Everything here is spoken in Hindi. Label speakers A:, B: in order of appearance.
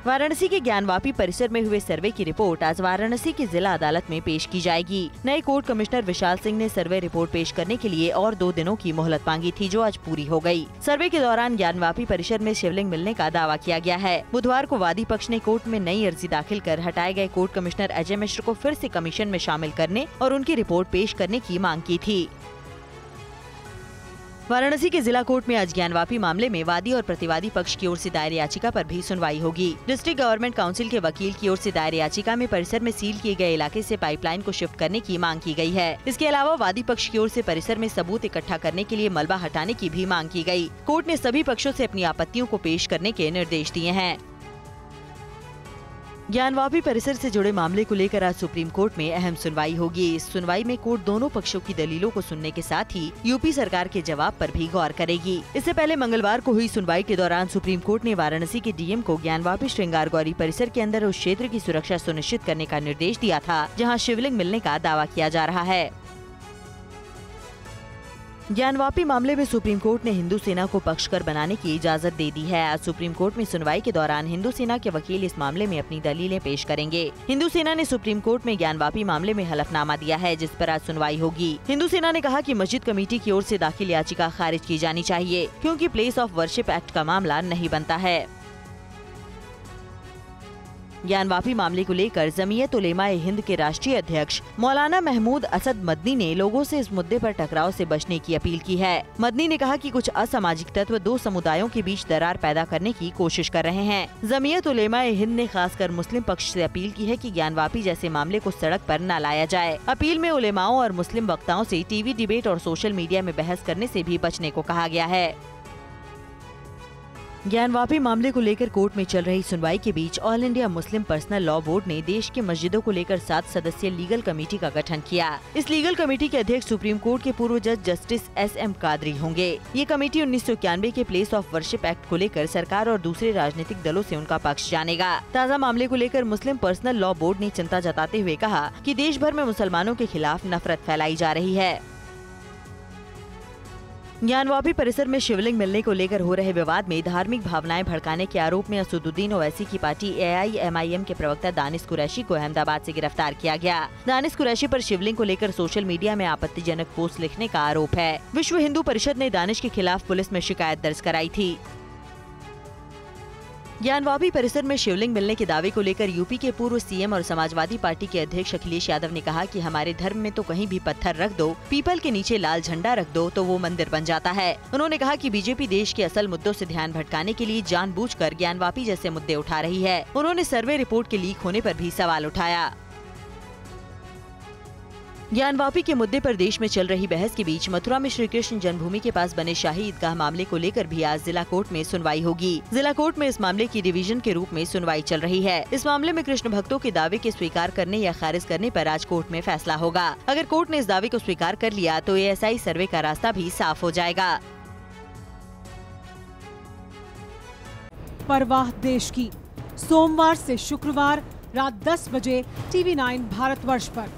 A: वाराणसी के ज्ञानवापी परिसर में हुए सर्वे की रिपोर्ट आज वाराणसी की जिला अदालत में पेश की जाएगी। नए कोर्ट कमिश्नर विशाल सिंह ने सर्वे रिपोर्ट पेश करने के लिए और 2 दिनों की मोहलत मांगी थी, जो आज पूरी हो गई। सर्वे के दौरान ज्ञानवापी परिसर में शिवलिंग मिलने का दावा किया गया है। बुधवार को वादी पक्ष ने कोर्ट में नई अर्जी दाखिल कर हटाए गए कोर्ट कमिश्नर अजय मिश्र को फिर से कमीशन में शामिल करने और उनकी रिपोर्ट पेश करने की मांग की थी। वाराणसी के जिला कोर्ट में आज ज्ञानवापी मामले में वादी और प्रतिवादी पक्ष की ओर से दायर याचिका पर भी सुनवाई होगी। डिस्ट्रिक्ट गवर्नमेंट काउंसिल के वकील की ओर से दायर याचिका में परिसर में सील किए गए इलाके से पाइपलाइन को शिफ्ट करने की मांग की गई है। इसके अलावा वादी पक्ष की ओर से परिसर में सबूत इकट्ठा करने के लिए मलबा हटाने की भी मांग की गई। कोर्ट ने सभी पक्षों से अपनी आपत्तियों को पेश करने के निर्देश दिए हैं। ज्ञानवापी परिसर से जुड़े मामले को लेकर आज सुप्रीम कोर्ट में अहम सुनवाई होगी। इस सुनवाई में कोर्ट दोनों पक्षों की दलीलों को सुनने के साथ ही यूपी सरकार के जवाब पर भी गौर करेगी। इससे पहले मंगलवार को हुई सुनवाई के दौरान सुप्रीम कोर्ट ने वाराणसी के डीएम को ज्ञानवापी श्रृंगार गौरी परिसर के अंदर उस क्षेत्र की सुरक्षा सुनिश्चित करने का निर्देश दिया था, जहाँ शिवलिंग मिलने का दावा किया जा रहा है। ज्ञानवापी मामले में सुप्रीम कोर्ट ने हिंदू सेना को पक्षकर बनाने की इजाजत दे दी है। आज सुप्रीम कोर्ट में सुनवाई के दौरान हिंदू सेना के वकील इस मामले में अपनी दलीलें पेश करेंगे। हिंदू सेना ने सुप्रीम कोर्ट में ज्ञानवापी मामले में हलफनामा दिया है, जिस पर आज सुनवाई होगी। हिंदू सेना ने कहा कि मस्जिद कमेटी की ओर से दाखिल याचिका खारिज की जानी चाहिए, क्योंकि प्लेस ऑफ वर्शिप एक्ट का मामला नहीं बनता है। ज्ञानवापी मामले को लेकर जमीयत उलेमा ए हिंद के राष्ट्रीय अध्यक्ष मौलाना महमूद असद मदनी ने लोगों से इस मुद्दे पर टकराव से बचने की अपील की है। मदनी ने कहा कि कुछ असामाजिक तत्व 2 समुदायों के बीच दरार पैदा करने की कोशिश कर रहे हैं। जमीयत उलेमा ए हिंद ने खासकर मुस्लिम पक्ष से अपील की है कि ज्ञानवापी जैसे मामले को सड़क पर न लाया जाए। अपील में उलेमाओं और मुस्लिम वक्ताओं से टीवी डिबेट और सोशल मीडिया में बहस करने से भी बचने को कहा गया है। ज्ञानवापी मामले को लेकर कोर्ट में चल रही सुनवाई के बीच all India Muslim personal law board ने देश की मस्जिदों को लेकर 7 सदस्यीय लीगल कमेटी का गठन किया। इस लीगल कमेटी के अध्यक्ष सुप्रीम कोर्ट के पूर्व जज जस्टिस SM कादरी होंगे। ये कमेटी 1991 के प्लेस ऑफ वर्शिप एक्ट को लेकर सरकार और दूसरे राजनीतिक दलों से उनका पक्ष जानेगा। ताज़ा मामले को लेकर मुस्लिम पर्सनल लॉ बोर्ड ने चिंता जताते हुए कहा कि देश भर में मुसलमानों के खिलाफ नफरत फैलाई जा रही है। ज्ञानवापी परिसर में शिवलिंग मिलने को लेकर हो रहे विवाद में धार्मिक भावनाएं भड़काने के आरोप में असदुद्दीन ओवैसी की पार्टी AIMIM के प्रवक्ता दानिश कुरैशी को अहमदाबाद से गिरफ्तार किया गया। दानिश कुरैशी पर शिवलिंग को लेकर सोशल मीडिया में आपत्तिजनक पोस्ट लिखने का आरोप है। विश्व हिंदू परिषद ने दानिश के खिलाफ पुलिस में शिकायत दर्ज कराई थी। ज्ञानवापी परिसर में शिवलिंग मिलने के दावे को लेकर यूपी के पूर्व CM और समाजवादी पार्टी के अध्यक्ष अखिलेश यादव ने कहा कि हमारे धर्म में तो कहीं भी पत्थर रख दो, पीपल के नीचे लाल झंडा रख दो तो वो मंदिर बन जाता है। उन्होंने कहा कि बीजेपी देश के असल मुद्दों से ध्यान भटकाने के लिए जानबूझकर ज्ञानवापी जैसे मुद्दे उठा रही है। उन्होंने सर्वे रिपोर्ट के लीक होने पर भी सवाल उठाया। ज्ञानवापी के मुद्दे पर देश में चल रही बहस के बीच मथुरा में श्री कृष्ण जन्मभूमि के पास बने शाही ईदगाह मामले को लेकर भी आज जिला कोर्ट में सुनवाई होगी। जिला कोर्ट में इस मामले की डिवीजन के रूप में सुनवाई चल रही है। इस मामले में कृष्ण भक्तों के दावे के स्वीकार करने या खारिज करने पर आज कोर्ट में फैसला होगा। अगर कोर्ट ने इस दावे को स्वीकार कर लिया तो ASI सर्वे का रास्ता भी साफ हो जाएगा।
B: परवाह देश की, सोमवार से शुक्रवार रात 10 बजे TV9 भारतवर्ष पर।